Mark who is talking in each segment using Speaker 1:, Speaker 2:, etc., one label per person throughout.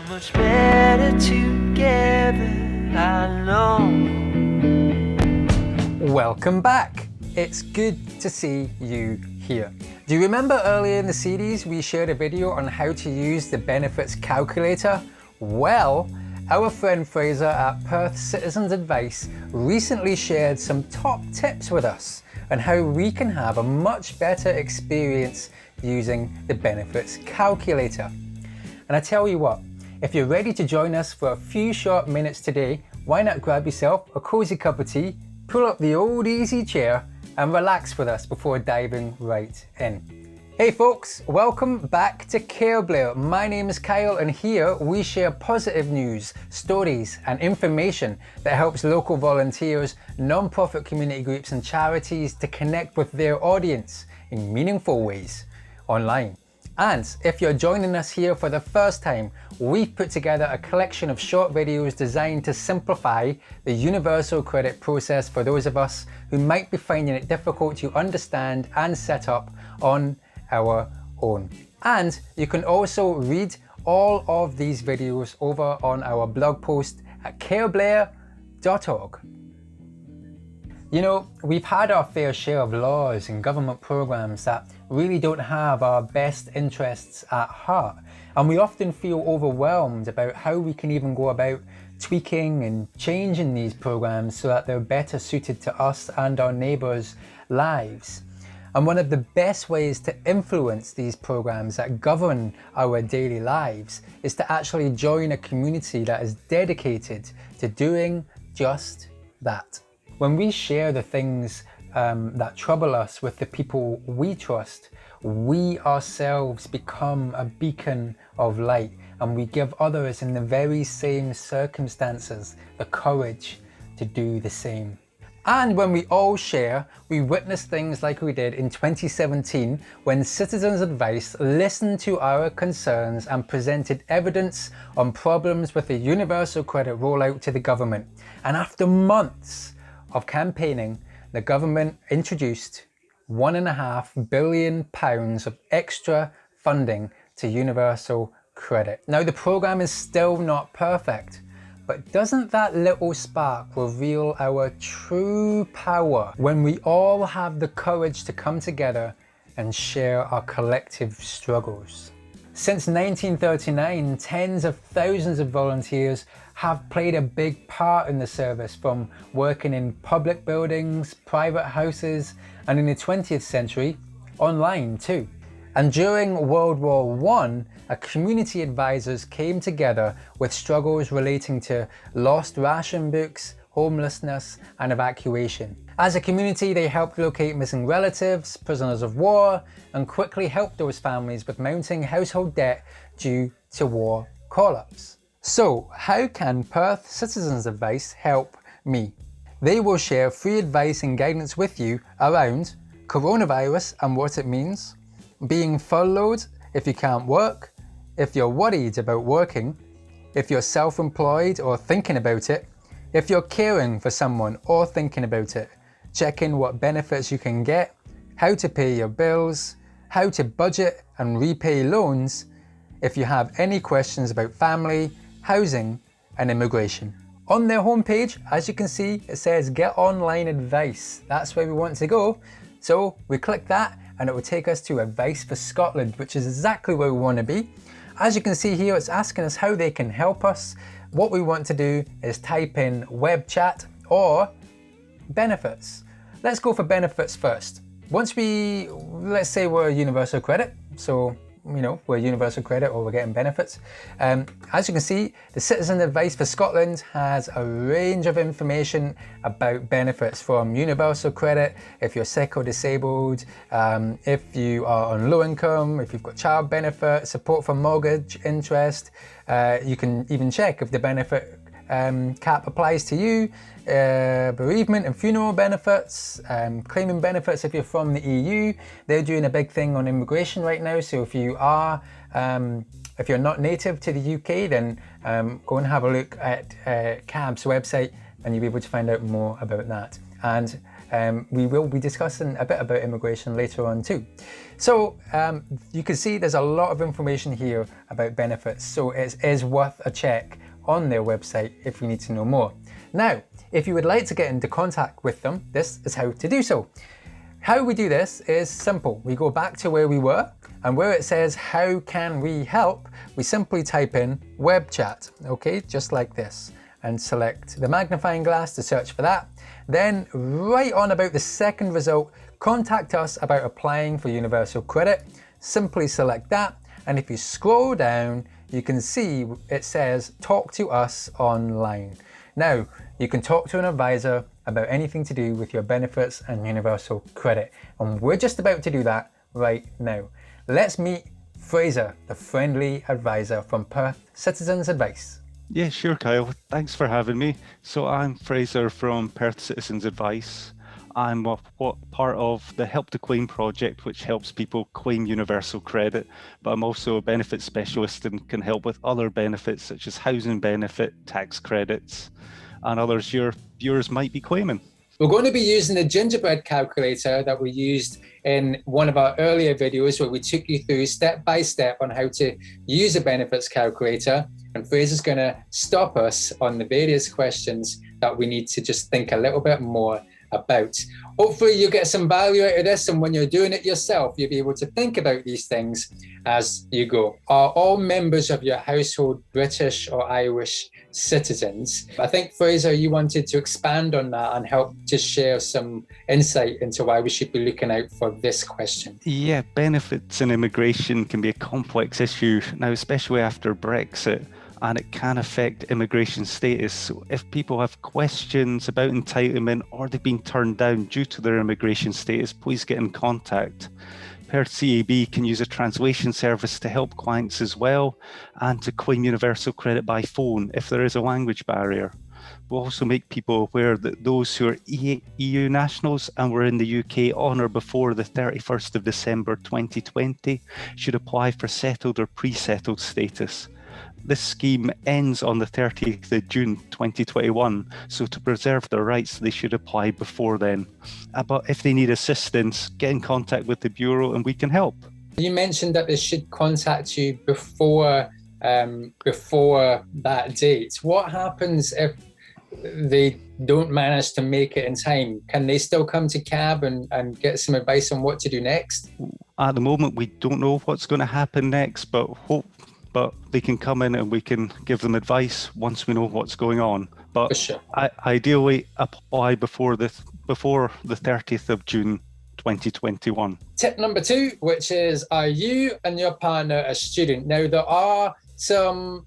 Speaker 1: much better together, I know.
Speaker 2: Welcome back. It's good to see you here. Do you remember earlier in the series we shared a video on how to use the benefits calculator? Well, our friend Fraser at Perth Citizens Advice recently shared some top tips with us on how we can have a much better experience using the benefits calculator. And I tell you what, if you're ready to join us for a few short minutes today, why not grab yourself a cozy cup of tea, pull up the old easy chair and relax with us before diving right in. Hey folks, welcome back to CareBlair. My name is Kyle and here we share positive news, stories and information that helps local volunteers, non-profit community groups and charities to connect with their audience in meaningful ways online. And if you're joining us here for the first time, we've put together a collection of short videos designed to simplify the universal credit process for those of us who might be finding it difficult to understand and set up on our own. And you can also read all of these videos over on our blog post at careblair.org. You know, we've had our fair share of laws and government programs that really don't have our best interests at heart. And we often feel overwhelmed about how we can even go about tweaking and changing these programs so that they're better suited to us and our neighbours' lives. And one of the best ways to influence these programs that govern our daily lives is to actually join a community that is dedicated to doing just that. When we share the things that trouble us with the people we trust, we ourselves become a beacon of light and we give others in the very same circumstances the courage to do the same. And when we all share, we witness things like we did in 2017 when Citizens Advice listened to our concerns and presented evidence on problems with the universal credit rollout to the government. And after months of campaigning, the government introduced £1.5 billion of extra funding to universal credit. Now the programme is still not perfect, but doesn't that little spark reveal our true power when we all have the courage to come together and share our collective struggles? Since 1939, tens of thousands of volunteers have played a big part in the service, from working in public buildings, private houses, and in the 20th century, online too. And during World War I, a community advisors came together with struggles relating to lost ration books, homelessness, and evacuation. As a community, they helped locate missing relatives, prisoners of war, and quickly helped those families with mounting household debt due to war call-ups. So, how can Perth Citizens Advice help me? They will share free advice and guidance with you around coronavirus and what it means, being furloughed if you can't work, if you're worried about working, if you're self-employed or thinking about it, if you're caring for someone or thinking about it, checking what benefits you can get, how to pay your bills, how to budget and repay loans, if you have any questions about family, housing and immigration. On their homepage, as you can see, it says get online advice. That's where we want to go. So we click that and it will take us to Advice for Scotland, which is exactly where we want to be. As you can see here, it's asking us how they can help us. What we want to do is type in web chat or benefits. Let's go for benefits first. Once let's say we're universal credit, so you know, we're universal credit or we're getting benefits. As you can see, the Citizen Advice for Scotland has a range of information about benefits, from universal credit if you're sick or disabled, if you are on low income, if you've got child benefit, support for mortgage interest. You can even check if the benefit cap applies to you, bereavement and funeral benefits, claiming benefits if you're from the EU. They're doing a big thing on immigration right now, so if you are if you're not native to the UK, then go and have a look at CAB's website and you'll be able to find out more about that. And We will be discussing a bit about immigration later on too. So you can see there's a lot of information here about benefits, so it is worth a check on their website if you need to know more. Now, if you would like to get into contact with them, this is how to do so. How we do this is simple. We go back to where we were, and where it says how can we help, we simply type in web chat, okay, just like this, and select the magnifying glass to search for that. Then right on about the second result, contact us about applying for universal credit. Simply select that, and if you scroll down, you can see it says talk to us online. Now, you can talk to an advisor about anything to do with your benefits and universal credit, and we're just about to do that right now. Let's meet Fraser, the friendly advisor from Perth Citizens Advice.
Speaker 3: Yeah, sure, Kyle. Thanks for having me. So I'm Fraser from Perth Citizens Advice. I'm part of the Help to Claim project, which helps people claim universal credit, but I'm also a benefit specialist and can help with other benefits such as housing benefit, tax credits, and others your viewers might be claiming.
Speaker 2: We're going to be using the gingerbread calculator that we used in one of our earlier videos where we took you through step by step on how to use a benefits calculator. And Fraser's going to stop us on the various questions that we need to just think a little bit more about. Hopefully you'll get some value out of this, and when you're doing it yourself, you'll be able to think about these things as you go. Are all members of your household British or Irish citizens? I think, Fraser, you wanted to expand on that and help to share some insight into why we should be looking out for this question.
Speaker 3: Yeah, benefits and immigration can be a complex issue now, especially after Brexit, and it can affect immigration status. So if people have questions about entitlement or they've been turned down due to their immigration status, please get in contact. Perth CAB can use a translation service to help clients as well, and to claim universal credit by phone if there is a language barrier. We'll also make people aware that those who are EU nationals and were in the UK on or before the 31st of December 2020 should apply for settled or pre-settled status. This scheme ends on the 30th of June 2021, so to preserve their rights, they should apply before then. But if they need assistance, get in contact with the Bureau and we can help.
Speaker 2: You mentioned that they should contact you before that date. What happens if they don't manage to make it in time? Can they still come to CAB and get some advice on what to do next?
Speaker 3: At the moment, we don't know what's going to happen next, but they can come in and we can give them advice once we know what's going on. But
Speaker 2: for sure.
Speaker 3: Ideally, apply before the 30th of June 2021.
Speaker 2: Tip number 2, which is, are you and your partner a student? Now, there are some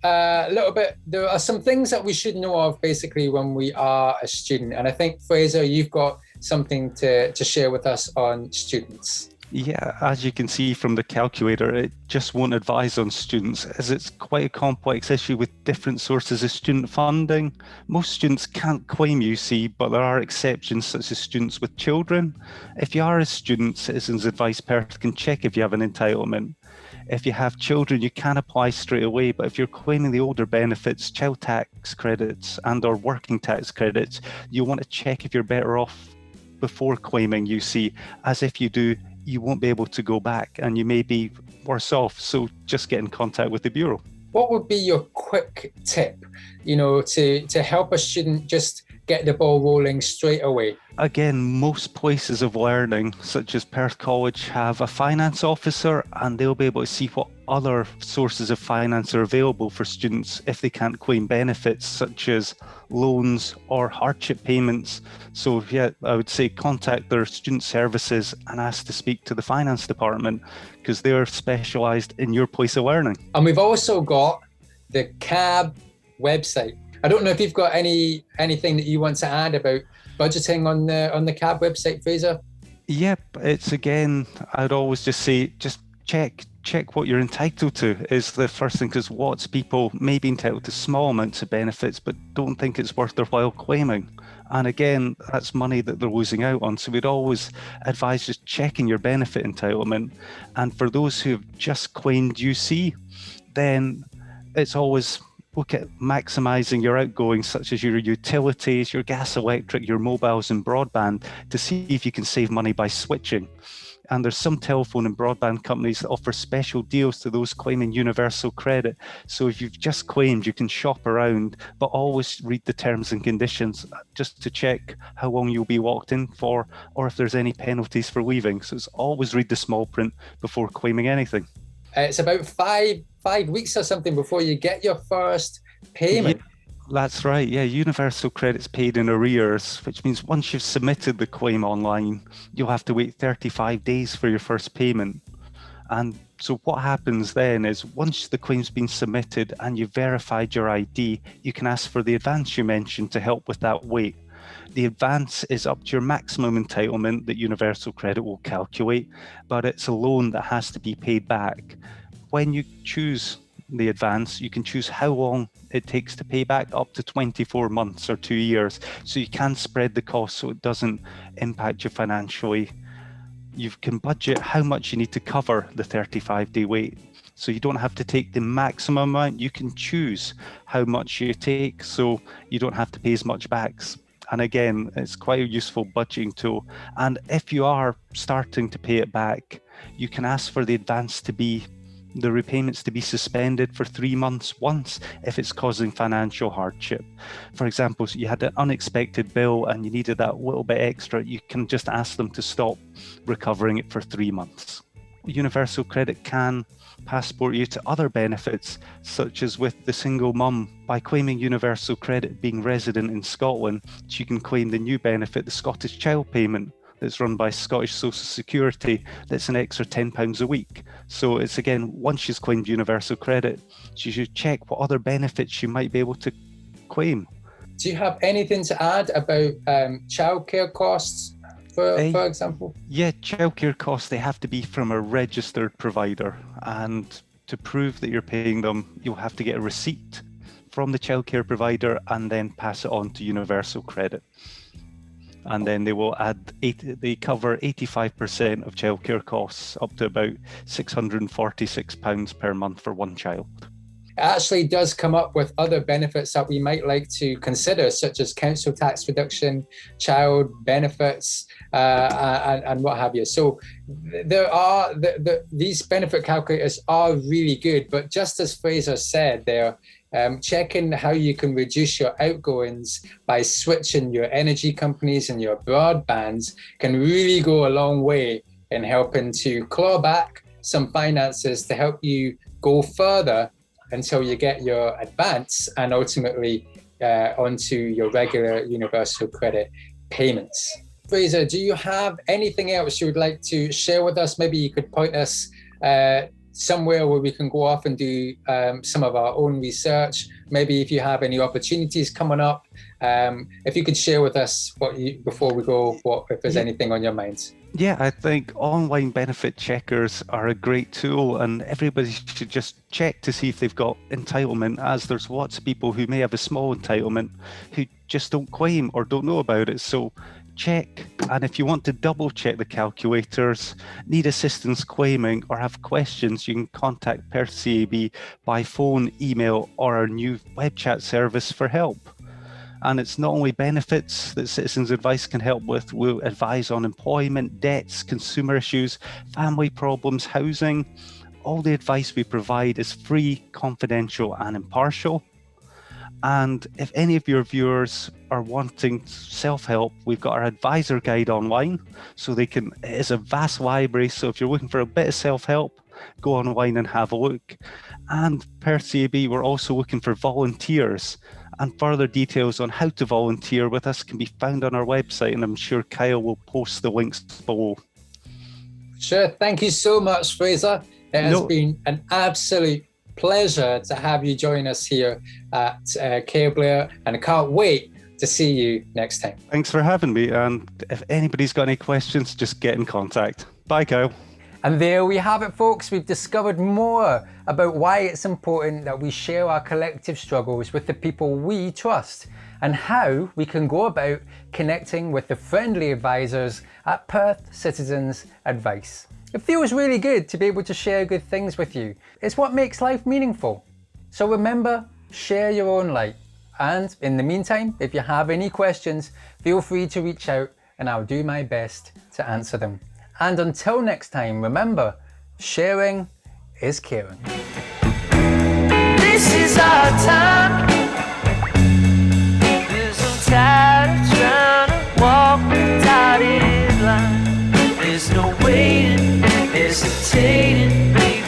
Speaker 2: things that we should know of basically when we are a student. And I think, Fraser, you've got something to share with us on students.
Speaker 3: Yeah, as you can see from the calculator, it just won't advise on students, as it's quite a complex issue with different sources of student funding. Most students can't claim UC, but there are exceptions, such as students with children. If you are a student, Citizens Advice Perth can check if you have an entitlement. If you have children, you can apply straight away, but if you're claiming the older benefits, child tax credits and/or working tax credits, you want to check if you're better off before claiming UC, as if you do, you won't be able to go back and you may be worse off. So just get in contact with the Bureau.
Speaker 2: What would be your quick tip, to help a student just get the ball rolling straight away?
Speaker 3: Again, most places of learning, such as Perth College, have a finance officer, and they'll be able to see what other sources of finance are available for students if they can't claim benefits, such as loans or hardship payments. So yeah, I would say contact their student services and ask to speak to the finance department, because they're specialised in your place of learning.
Speaker 2: And we've also got the CAB website. I don't know if you've got anything that you want to add about budgeting on the CAB website, Fraser?
Speaker 3: Yep, it's again, I'd always just say, just check what you're entitled to is the first thing, because lots of people may be entitled to small amounts of benefits but don't think it's worth their while claiming. And again, that's money that they're losing out on. So we'd always advise just checking your benefit entitlement. And for those who have just claimed UC, then it's always Look at maximising your outgoings, such as your utilities, your gas, electric, your mobiles and broadband, to see if you can save money by switching. And there's some telephone and broadband companies that offer special deals to those claiming universal credit. So if you've just claimed, you can shop around, but always read the terms and conditions just to check how long you'll be locked in for, or if there's any penalties for leaving. So it's always read the small print before claiming anything.
Speaker 2: It's about five weeks or something before you get your first payment.
Speaker 3: Yeah. That's right, yeah, universal credit's paid in arrears, which means once you've submitted the claim online, you'll have to wait 35 days for your first payment. And so what happens then is once the claim's been submitted and you've verified your ID, you can ask for the advance you mentioned to help with that wait. The advance is up to your maximum entitlement that universal credit will calculate, but it's a loan that has to be paid back. When you choose the advance, you can choose how long it takes to pay back, up to 24 months or 2 years. So you can spread the cost so it doesn't impact you financially. You can budget how much you need to cover the 35-day wait. So you don't have to take the maximum amount. You can choose how much you take, so you don't have to pay as much back. And again, it's quite a useful budgeting tool. And if you are starting to pay it back, you can ask for the advance to be the repayments to be suspended for 3 months once if it's causing financial hardship. For example, so you had an unexpected bill and you needed that little bit extra, you can just ask them to stop recovering it for 3 months. Universal credit can passport you to other benefits, such as with the single mum. By claiming universal credit being resident in Scotland, you can claim the new benefit, the Scottish Child Payment, that's run by Scottish Social Security, that's an extra £10 a week. So it's again, once she's claimed universal credit, she should check what other benefits you might be able to claim.
Speaker 2: Do you have anything to add about childcare costs, for example?
Speaker 3: Yeah, childcare costs, they have to be from a registered provider. And to prove that you're paying them, you'll have to get a receipt from the childcare provider and then pass it on to universal credit. And then they will they cover 85% of childcare costs, up to about £646 per month for one child.
Speaker 2: It actually does come up with other benefits that we might like to consider, such as council tax reduction, child benefits, and what have you. So there are these benefit calculators are really good, but just as Fraser said there, checking how you can reduce your outgoings by switching your energy companies and your broadbands can really go a long way in helping to claw back some finances to help you go further until you get your advance and ultimately onto your regular universal credit payments. Fraser, do you have anything else you would like to share with us? Maybe you could point us somewhere where we can go off and do some of our own research. Maybe if you have any opportunities coming up, if you could share with us before we go, if there's anything on your mind.
Speaker 3: Yeah, I think online benefit checkers are a great tool, and everybody should just check to see if they've got entitlement, as there's lots of people who may have a small entitlement who just don't claim or don't know about it. So check, and if you want to double check the calculators, need assistance claiming, or have questions, you can contact Perth CAB by phone, email, or our new web chat service for help. And it's not only benefits that Citizens Advice can help with. We'll advise on employment, debts, consumer issues, family problems, housing. All the advice we provide is free, confidential, and impartial. And if any of your viewers are wanting self-help, we've got our advisor guide online. So it is a vast library. So if you're looking for a bit of self-help, go online and have a look. And Perth CAB, we're also looking for volunteers. And further details on how to volunteer with us can be found on our website, and I'm sure Kyle will post the links below.
Speaker 2: Sure. Thank you so much, Fraser. It has been an absolute pleasure to have you join us here at CareBlair, and I can't wait to see you next time.
Speaker 3: Thanks for having me, and if anybody's got any questions, just get in contact. Bye, Kyle.
Speaker 2: And there we have it, folks. We've discovered more about why it's important that we share our collective struggles with the people we trust, and how we can go about connecting with the friendly advisors at Perth Citizens Advice. It feels really good to be able to share good things with you. It's what makes life meaningful. So remember, share your own light. And in the meantime, if you have any questions, feel free to reach out and I'll do my best to answer them. And until next time, remember, sharing is caring.
Speaker 1: This is our time. There's no tired of trying to walk the dotted line. There's no waiting, hesitating.